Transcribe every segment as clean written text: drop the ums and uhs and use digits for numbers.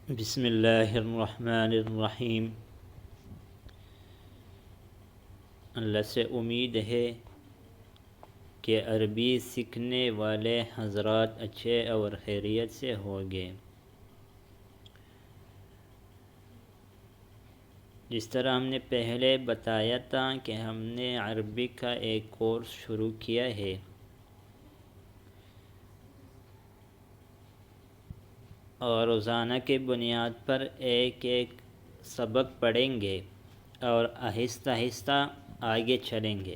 بسم اللہ الرحمن الرحیم۔ اللہ سے امید ہے کہ عربی سیکھنے والے حضرات اچھے اور خیریت سے ہوں گے۔ جس طرح ہم نے پہلے بتایا تھا کہ ہم نے عربی کا ایک کورس شروع کیا ہے، اور روزانہ کی بنیاد پر ایک ایک سبق پڑھیں گے اور آہستہ آہستہ آگے چلیں گے۔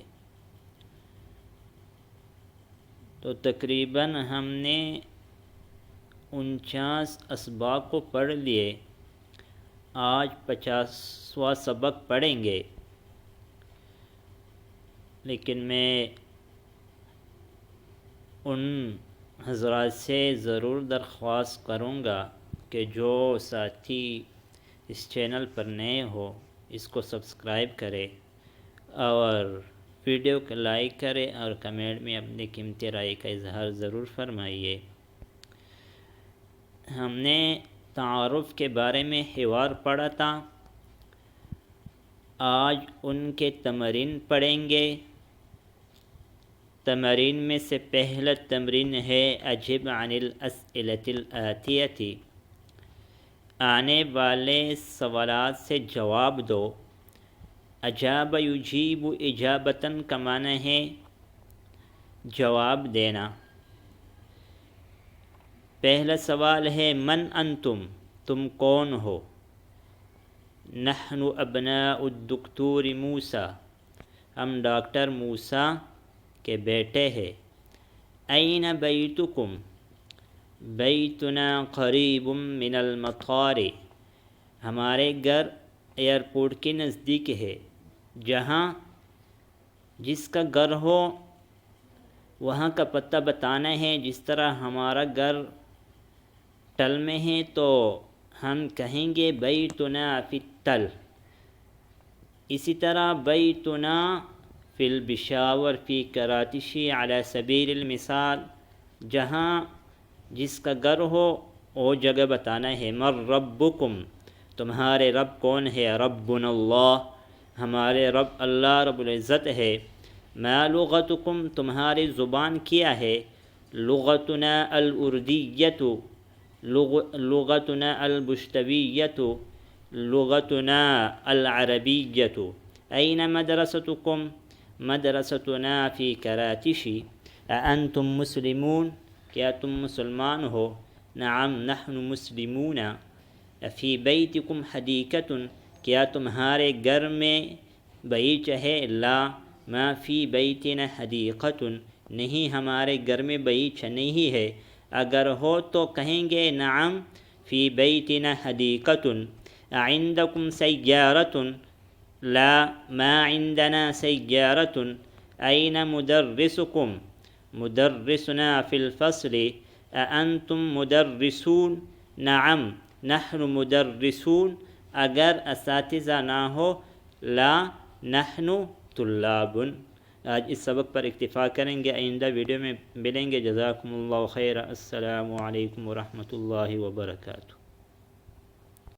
تو تقریباً ہم نے 49 اسباق کو پڑھ لیے، آج 50واں سبق پڑھیں گے۔ لیکن میں ان حضرات سے ضرور درخواست کروں گا کہ جو ساتھی اس چینل پر نئے ہو اس کو سبسکرائب کرے اور ویڈیو کو لائک کرے اور کمنٹ میں اپنی قیمتی رائے کا اظہار ضرور فرمائیے۔ ہم نے تعارف کے بارے میں حوار پڑھا تھا، آج ان کے تمرین پڑھیں گے۔ تمرین میں سے پہلا تمرین ہے اجب عن الاسئلۃ الآتیۃ، آنے والے سوالات سے جواب دو۔ اجاب یجیب اجابتاً کا معنی ہے جواب دینا۔ پہلا سوال ہے من انتم، تم کون ہو؟ نحن ابناء الدکتور موسیٰ، ہم ڈاکٹر موسیٰ کے بیٹے ہیں۔ این بیتکم، بیتنا قریب من المطار، ہمارے گھر ایئرپورٹ کے نزدیک ہے۔ جہاں جس کا گھر ہو وہاں کا پتہ بتانا ہے۔ جس طرح ہمارا گھر ٹل میں ہے تو ہم کہیں گے بیتنا فی التل، اسی طرح بیتنا فی البشاور فی کراتشی علی سبیل المثال، جہاں جس کا گھر ہو وہ جگہ بتانا ہے۔ من ربکم، تمہارے رب کون ہے؟ ربنا اللہ، ہمارے رب اللہ رب العزت ہے۔ ما لغتکم، تمہاری زبان کیا ہے؟ لغتنا الاردیۃ، لغتنا البشتویۃ، لغتنا العربیۃ۔ این مدرستکم، مدرستنا فی کراتشی۔ اانتم مسلمون، کیا تم مسلمان ہو؟ نعم نحن مسلمون۔ فی بیتکم حدیقۃ، کیا تمہارے گھر میں باغیچہ ہے؟ لا ما فی بیتنا حدیقۃ، نہیں ہمارے گھر میں باغیچہ نہیں ہے۔ اگر ہو تو کہیں گے نعم فی بیتنا حدیقۃ۔ اعندکم سیارۃ؟ لا ما عندنا سیارۃ۔ این مدرسکم؟ مدرسنا فی الفصل۔ اانتم مدرسون؟ نعم نحن مدرسون۔ اگر اساتذہ نہ ہو لا نحن طلاب۔ آج اس سبق پر اکتفا کریں گے، آئندہ ویڈیو میں ملیں گے۔ جزاکم اللہ خیر، السلام علیکم ورحمۃ اللہ وبرکاتہ۔